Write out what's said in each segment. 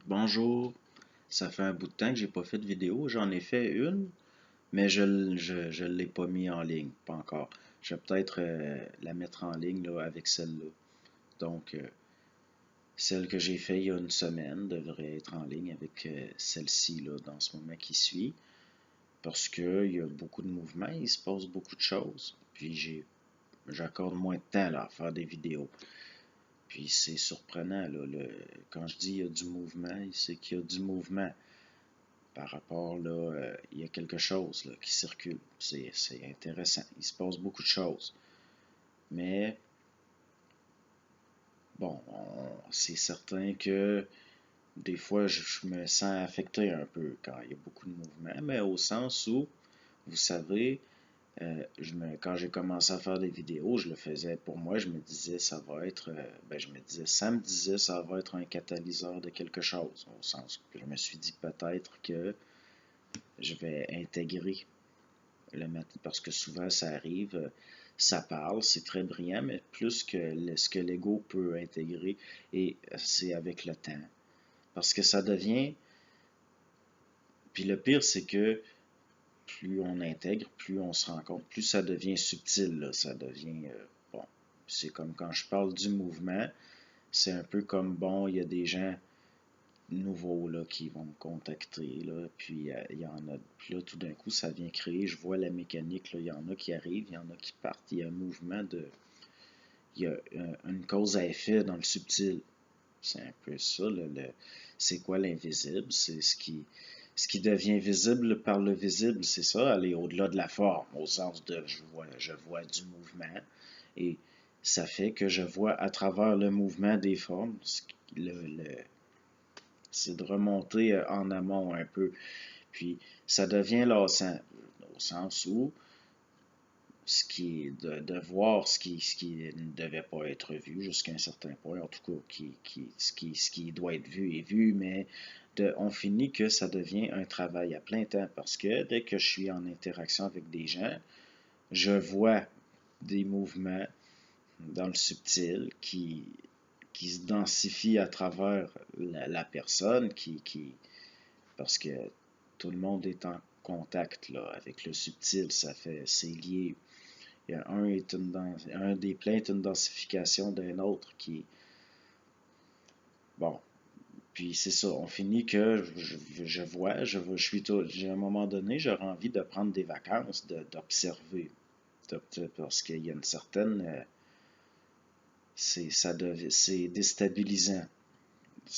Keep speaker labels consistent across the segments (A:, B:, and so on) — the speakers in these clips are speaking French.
A: Bonjour, ça fait un bout de temps que j'ai pas fait de vidéo. J'en ai fait une, mais je l'ai pas mis en ligne, pas encore. Je vais peut-être la mettre en ligne là, avec celle-là. Donc, celle que j'ai fait il y a une semaine devrait être en ligne avec celle-ci là, dans ce moment qui suit. Parce qu'il y a beaucoup de mouvements, il se passe beaucoup de choses. Puis j'accorde moins de temps là, à faire des vidéos. Puis c'est surprenant, là, quand je dis il y a du mouvement, c'est qu'il y a du mouvement. Par rapport, là, il y a quelque chose là, qui circule. C'est intéressant. Il se passe beaucoup de choses. Mais, bon, c'est certain que des fois, je me sens affecté un peu quand il y a beaucoup de mouvements, mais au sens où, vous savez, quand j'ai commencé à faire des vidéos, je le faisais pour moi, je me disais, ça va être, ça me disait, ça va être un catalyseur de quelque chose, au sens que je me suis dit peut-être que je vais intégrer parce que souvent ça arrive, ça parle, c'est très brillant, mais plus que ce que l'ego peut intégrer, et c'est avec le temps. Parce que ça devient, puis le pire c'est que plus on intègre, plus on se rend compte, plus ça devient subtil, là, ça devient, bon, c'est comme quand je parle du mouvement, c'est un peu comme, bon, il y a des gens nouveaux là, qui vont me contacter. Là, puis il y en a. Puis là, tout d'un coup, ça vient créer. Je vois la mécanique. Là, il y en a qui arrivent, il y en a qui partent. Il y a un mouvement de. Il y a une cause à effet dans le subtil. C'est un peu ça. C'est quoi l'invisible? C'est ce qui devient visible par le visible. C'est ça, aller au-delà de la forme, au sens de je vois du mouvement. Et ça fait que je vois à travers le mouvement des formes c'est de remonter en amont un peu. Puis ça devient lassant, au sens où ce qui est voir ce qui ne devait pas être vu jusqu'à un certain point, en tout cas, ce qui doit être vu est vu, mais on finit que ça devient un travail à plein temps parce que dès que je suis en interaction avec des gens, je vois des mouvements dans le subtil qui se densifient à travers la personne parce que tout le monde est en contact là, avec le subtil, c'est lié. Il y a un des plans est une densification d'un autre qui, bon, puis c'est ça, on finit que je suis à un moment donné, j'aurais envie de prendre des vacances, d'observer, parce qu'il y a une certaine, c'est déstabilisant.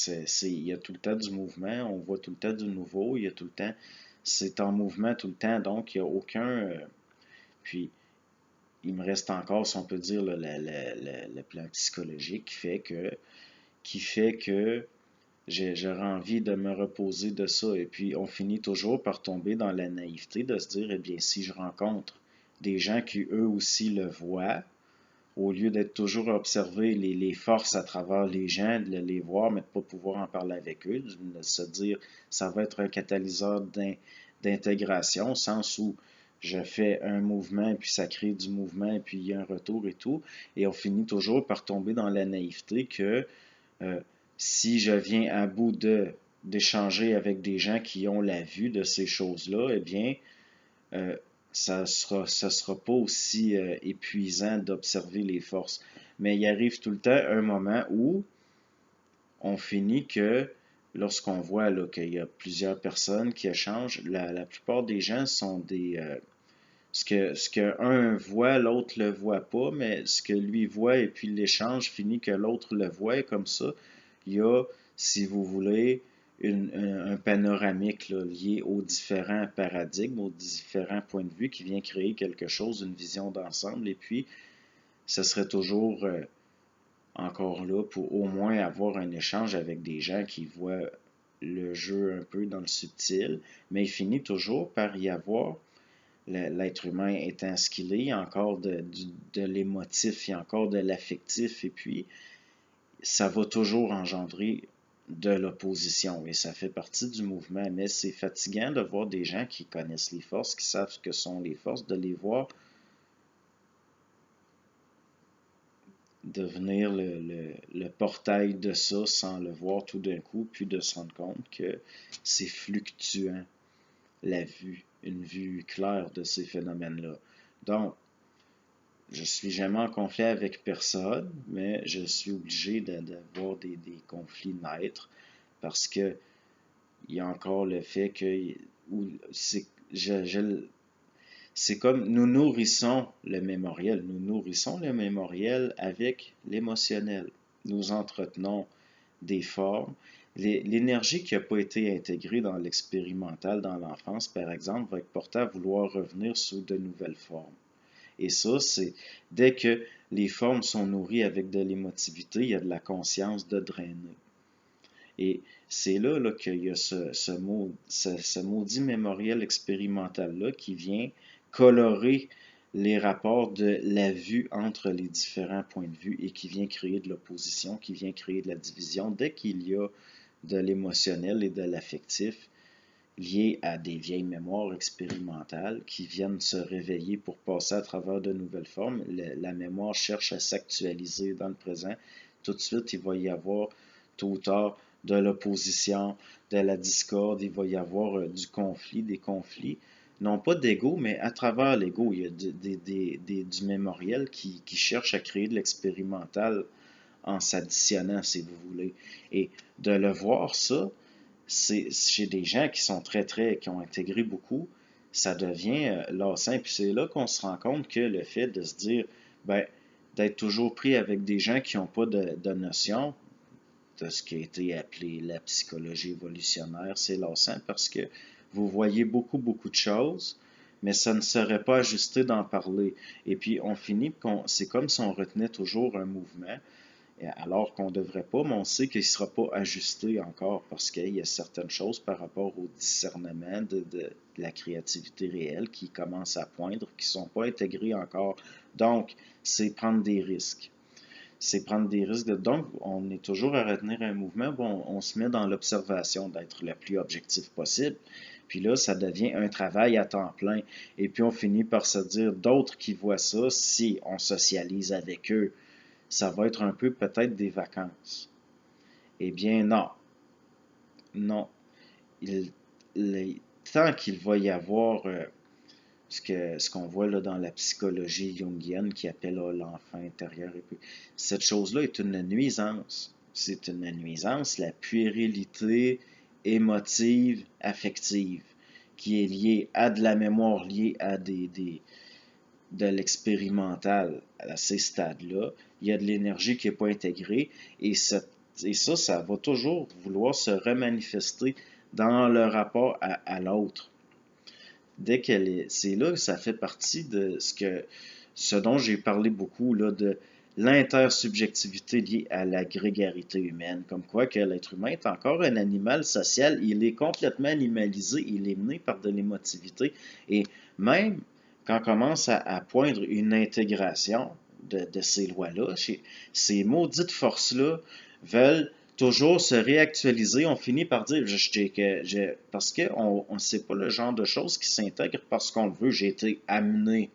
A: Il y a tout le temps du mouvement, on voit tout le temps du nouveau, il y a tout le temps, c'est en mouvement tout le temps, donc il n'y a aucun, puis il me reste encore, si on peut dire, le plan psychologique qui fait que j'aurais envie de me reposer de ça, et puis on finit toujours par tomber dans la naïveté de se dire, eh bien, si je rencontre des gens qui eux aussi le voient, au lieu d'être toujours à observer les forces à travers les gens, de les voir, mais de ne pas pouvoir en parler avec eux, de se dire ça va être un catalyseur d'intégration, au sens où je fais un mouvement, et puis ça crée du mouvement, et puis il y a un retour et tout, et on finit toujours par tomber dans la naïveté que euh, si je viens à bout d'échanger avec des gens qui ont la vue de ces choses-là, eh bien, euh, ça sera pas aussi épuisant d'observer les forces. Mais il arrive tout le temps un moment où on finit que lorsqu'on voit qu'il y a plusieurs personnes qui échangent, la plupart des gens sont des... ce que un voit, l'autre le voit pas, mais ce que lui voit et puis l'échange finit que l'autre le voit, et comme ça, il y a, si vous voulez, un panoramique là, lié aux différents paradigmes, aux différents points de vue qui vient créer quelque chose, une vision d'ensemble, et puis ce serait toujours encore là pour au moins avoir un échange avec des gens qui voient le jeu un peu dans le subtil, mais il finit toujours par y avoir l'être humain étant ce qu'il est, il y a encore de l'émotif, il y a encore de l'affectif, et puis ça va toujours engendrer de l'opposition, et ça fait partie du mouvement, mais c'est fatigant de voir des gens qui connaissent les forces, qui savent ce que sont les forces, de les voir devenir le portail de ça sans le voir tout d'un coup, puis de se rendre compte que c'est fluctuant, la vue, une vue claire de ces phénomènes-là. Donc, je suis jamais en conflit avec personne, mais je suis obligé de voir des conflits naître parce que il y a encore le fait que c'est c'est comme nous nourrissons le mémoriel. Nous nourrissons le mémoriel avec l'émotionnel. Nous entretenons des formes. L'énergie qui n'a pas été intégrée dans l'expérimental dans l'enfance, par exemple, va être portée à vouloir revenir sous de nouvelles formes. Et ça, c'est dès que les formes sont nourries avec de l'émotivité, il y a de la conscience de drainer. Et c'est là qu'il y a ce maudit mémoriel expérimental-là qui vient colorer les rapports de la vue entre les différents points de vue et qui vient créer de l'opposition, qui vient créer de la division. Dès qu'il y a de l'émotionnel et de l'affectif lié à des vieilles mémoires expérimentales qui viennent se réveiller pour passer à travers de nouvelles formes, la mémoire cherche à s'actualiser dans le présent. Tout de suite, il va y avoir tôt ou tard de l'opposition, de la discorde, il va y avoir du conflit, des conflits, non pas d'ego, mais à travers l'ego, il y a du mémoriel qui cherche à créer de l'expérimental en s'additionnant, si vous voulez. Et de le voir, ça, c'est chez des gens qui sont qui ont intégré beaucoup, ça devient lassant. Puis c'est là qu'on se rend compte que le fait de se dire, ben, d'être toujours pris avec des gens qui n'ont pas de notion, de ce qui a été appelé la psychologie évolutionnaire, c'est lassant parce que vous voyez beaucoup de choses, mais ça ne serait pas ajusté d'en parler. Et puis on finit, c'est comme si on retenait toujours un mouvement, alors qu'on ne devrait pas, mais on sait qu'il ne sera pas ajusté encore parce qu'il y a certaines choses par rapport au discernement de la créativité réelle qui commencent à poindre, qui ne sont pas intégrées encore. Donc, c'est prendre des risques. C'est prendre des risques. Donc, on est toujours à retenir un mouvement, bon, on se met dans l'observation d'être le plus objectif possible. Puis là, ça devient un travail à temps plein. Et puis, on finit par se dire, d'autres qui voient ça, si on socialise avec eux, ça va être un peu peut-être des vacances. Eh bien, non. Non. Il, tant qu'il va y avoir ce qu'on voit là, dans la psychologie jungienne qui appelle l'enfant intérieur. Et puis, cette chose-là est une nuisance. C'est une nuisance, la puérilité émotive, affective, qui est liée à de la mémoire, liée à de l'expérimental à ces stades-là. Il y a de l'énergie qui n'est pas intégrée et ça, ça va toujours vouloir se remanifester dans le rapport à l'autre. Dès qu'elle est, c'est là que ça fait partie de ce dont j'ai parlé beaucoup, là, de l'intersubjectivité liée à la grégarité humaine, comme quoi que l'être humain est encore un animal social, il est complètement animalisé, il est mené par de l'émotivité, et même quand on commence à poindre une intégration de ces lois-là, ces maudites forces-là veulent toujours se réactualiser, on finit par dire parce qu'on ne sait pas le genre de choses qui s'intègrent parce qu'on le veut. J'ai été amené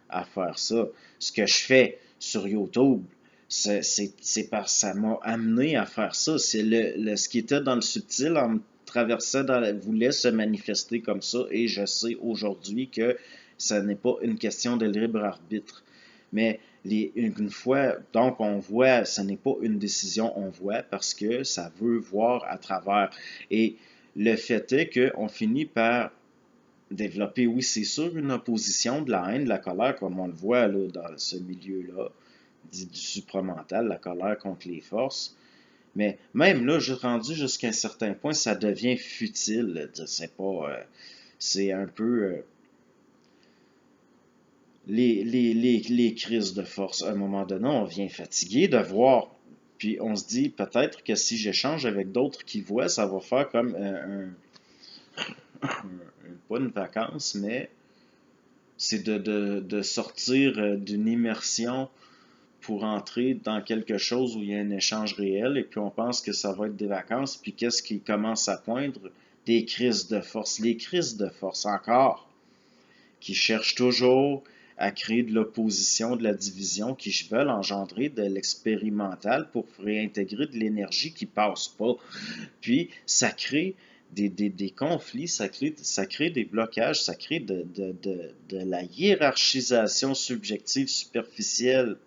A: à faire ça. Ce que je fais sur YouTube, c'est parce que ça m'a amené à faire ça. C'est ce qui était dans le subtil en me traversant voulait se manifester comme ça et je sais aujourd'hui que ça n'est pas une question de libre arbitre. Mais une fois, donc on voit, ce n'est pas une décision, on voit parce que ça veut voir à travers. Et le fait est qu'on finit par développer, oui, c'est sûr, une opposition de la haine, de la colère, comme on le voit là, dans ce milieu-là, dit du supramental, la colère contre les forces. Mais même là, rendu jusqu'à un certain point, ça devient futile. C'est pas. C'est un peu. Les crises de force. À un moment donné, on vient fatigué de voir. Puis on se dit peut-être que si j'échange avec d'autres qui voient, ça va faire comme pas une vacance, mais c'est de sortir d'une immersion pour entrer dans quelque chose où il y a un échange réel et puis on pense que ça va être des vacances. Puis qu'est-ce qui commence à poindre? Des crises de force. Les crises de force encore, qui cherchent toujours à créer de l'opposition, de la division, qui veulent engendrer de l'expérimental pour réintégrer de l'énergie qui passe pas. Puis, ça crée des conflits, ça crée des blocages, ça crée de la hiérarchisation subjective superficielle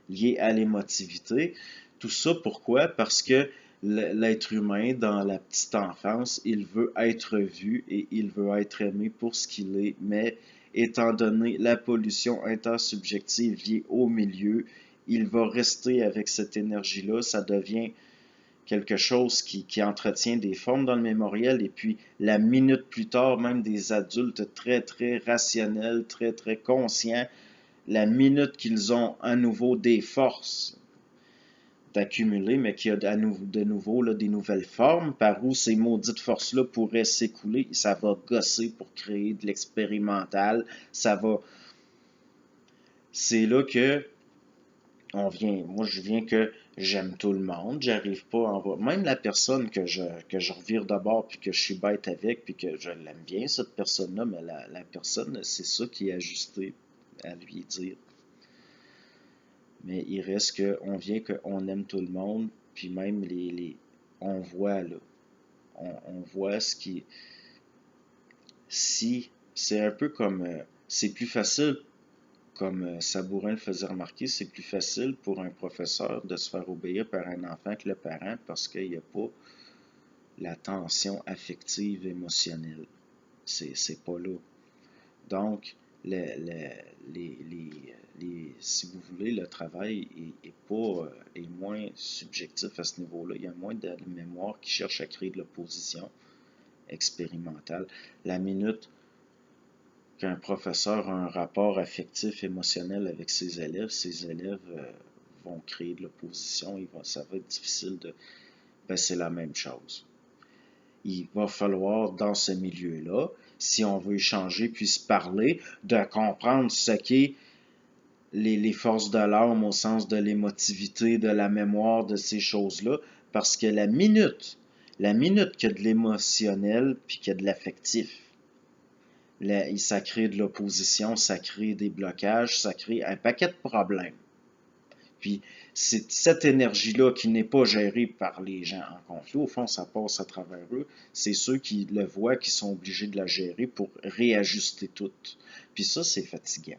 A: liée à l'émotivité. Tout ça, pourquoi? Parce que l'être humain, dans la petite enfance, il veut être vu et il veut être aimé pour ce qu'il est, mais étant donné la pollution intersubjective liée au milieu, il va rester avec cette énergie-là, ça devient quelque chose qui entretient des formes dans le mémoriel, et puis la minute plus tard, même des adultes très, très rationnels, très, très conscients, la minute qu'ils ont à nouveau des forces d'accumuler, mais qu'il y a de nouveau là, des nouvelles formes par où ces maudites forces-là pourraient s'écouler, ça va gosser pour créer de l'expérimental, ça va... C'est là que moi je viens que j'aime tout le monde, j'arrive pas à en voir. Même la personne que je revire d'abord, puis que je suis bête avec, puis que je l'aime bien, cette personne-là, mais la personne, c'est ça qui est ajusté à lui dire. Mais il reste qu'on vient qu'on aime tout le monde, puis même on voit là, on voit ce qui... Si, c'est un peu comme... c'est plus facile, comme Sabourin le faisait remarquer, c'est plus facile pour un professeur de se faire obéir par un enfant que le parent parce qu'il n'y a pas la tension affective, émotionnelle. C'est pas là. Donc, si vous voulez, le travail est moins subjectif à ce niveau-là. Il y a moins de mémoire qui cherche à créer de l'opposition expérimentale. La minute qu'un professeur a un rapport affectif, émotionnel avec ses élèves vont créer de l'opposition, ça va être difficile de... Ben, c'est la même chose. Il va falloir, dans ce milieu-là, si on veut échanger puis se parler, de comprendre ce qu'est les forces de l'âme au sens de l'émotivité, de la mémoire, de ces choses-là, parce que la minute qu'il y a de l'émotionnel puis qu'il y a de l'affectif, ça crée de l'opposition, ça crée des blocages, ça crée un paquet de problèmes. Puis c'est cette énergie-là qui n'est pas gérée par les gens en conflit. Au fond, ça passe à travers eux. C'est ceux qui le voient qui sont obligés de la gérer pour réajuster tout. Puis ça, c'est fatigant.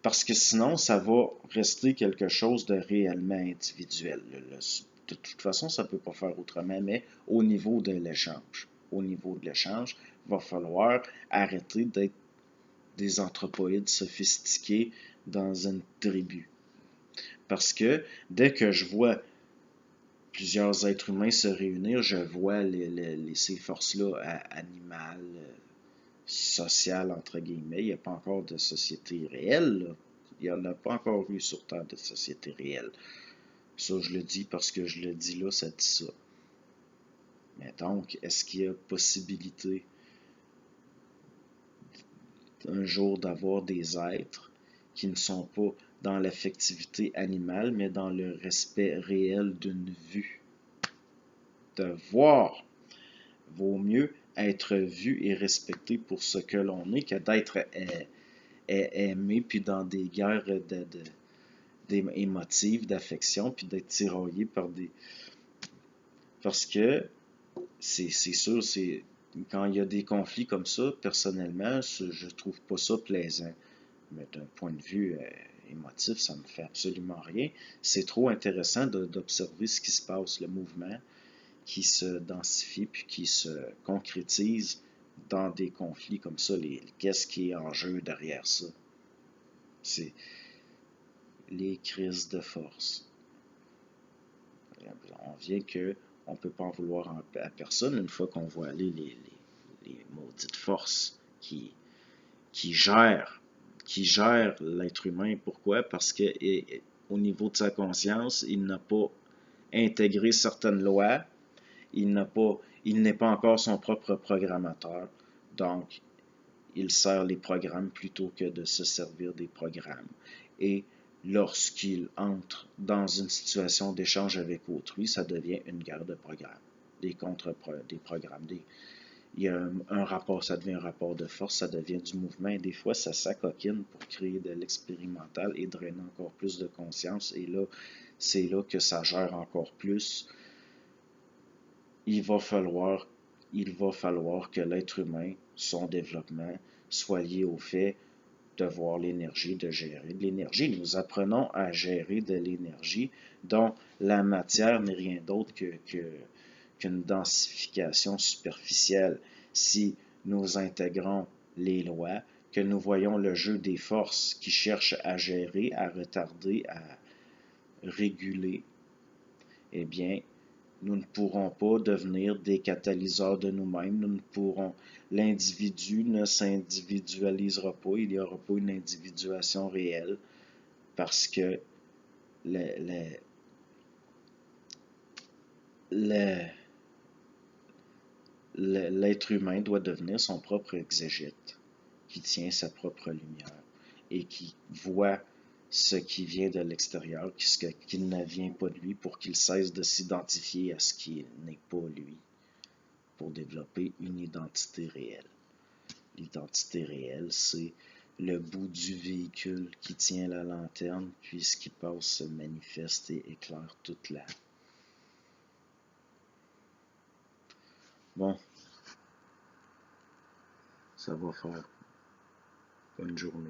A: Parce que sinon, ça va rester quelque chose de réellement individuel. De toute façon, ça ne peut pas faire autrement, mais au niveau de l'échange. Au niveau de l'échange, il va falloir arrêter d'être des anthropoïdes sophistiqués dans une tribu. Parce que dès que je vois plusieurs êtres humains se réunir, je vois ces forces-là animales, sociales, entre guillemets. Il n'y a pas encore de société réelle, là. Il n'y en a pas encore eu sur Terre de société réelle. Ça, je le dis parce que je le dis là, ça dit ça. Mais donc, est-ce qu'il y a possibilité un jour d'avoir des êtres qui ne sont pas dans l'affectivité animale, mais dans le respect réel d'une vue? De voir vaut mieux être vu et respecté pour ce que l'on est que d'être aimé, puis dans des guerres émotives, d'affection, puis d'être tiraillé par des... Parce que c'est sûr, quand il y a des conflits comme ça, personnellement, je trouve pas ça plaisant. Mais d'un point de vue émotif, ça me fait absolument rien. C'est trop intéressant d'observer ce qui se passe, le mouvement qui se densifie puis qui se concrétise dans des conflits comme ça. Qu'est-ce qui est en jeu derrière ça? C'est les crises de force. On vient que on ne peut pas en vouloir à personne une fois qu'on voit aller les maudites forces qui gèrent l'être humain. Pourquoi? Parce que au niveau de sa conscience, il n'a pas intégré certaines lois, il n'est pas encore son propre programmateur. Donc, il sert les programmes plutôt que de se servir des programmes. Et lorsqu'il entre dans une situation d'échange avec autrui, ça devient une guerre de programmes, des programmes. il y a un rapport, ça devient un rapport de force, ça devient du mouvement, et des fois, ça s'acoquine pour créer de l'expérimental et drainer encore plus de conscience, et là, c'est là que ça gère encore plus. Il va falloir, il va falloir que l'être humain, son développement, soit lié au fait de voir l'énergie, de gérer de l'énergie. Nous apprenons à gérer de l'énergie dont la matière n'est rien d'autre qu'une densification superficielle. Si nous intégrons les lois, que nous voyons le jeu des forces qui cherchent à gérer, à retarder, à réguler, eh bien, nous ne pourrons pas devenir des catalyseurs de nous-mêmes. Nous ne pourrons. L'individu ne s'individualisera pas. Il n'y aura pas une individuation réelle parce que l'être humain doit devenir son propre exégète, qui tient sa propre lumière et qui voit ce qui vient de l'extérieur, ce qui ne vient pas de lui, pour qu'il cesse de s'identifier à ce qui n'est pas lui, pour développer une identité réelle. L'identité réelle, c'est le bout du véhicule qui tient la lanterne, puis ce qui passe se manifeste et éclaire toute la... Bon, ça va faire. Bonne journée.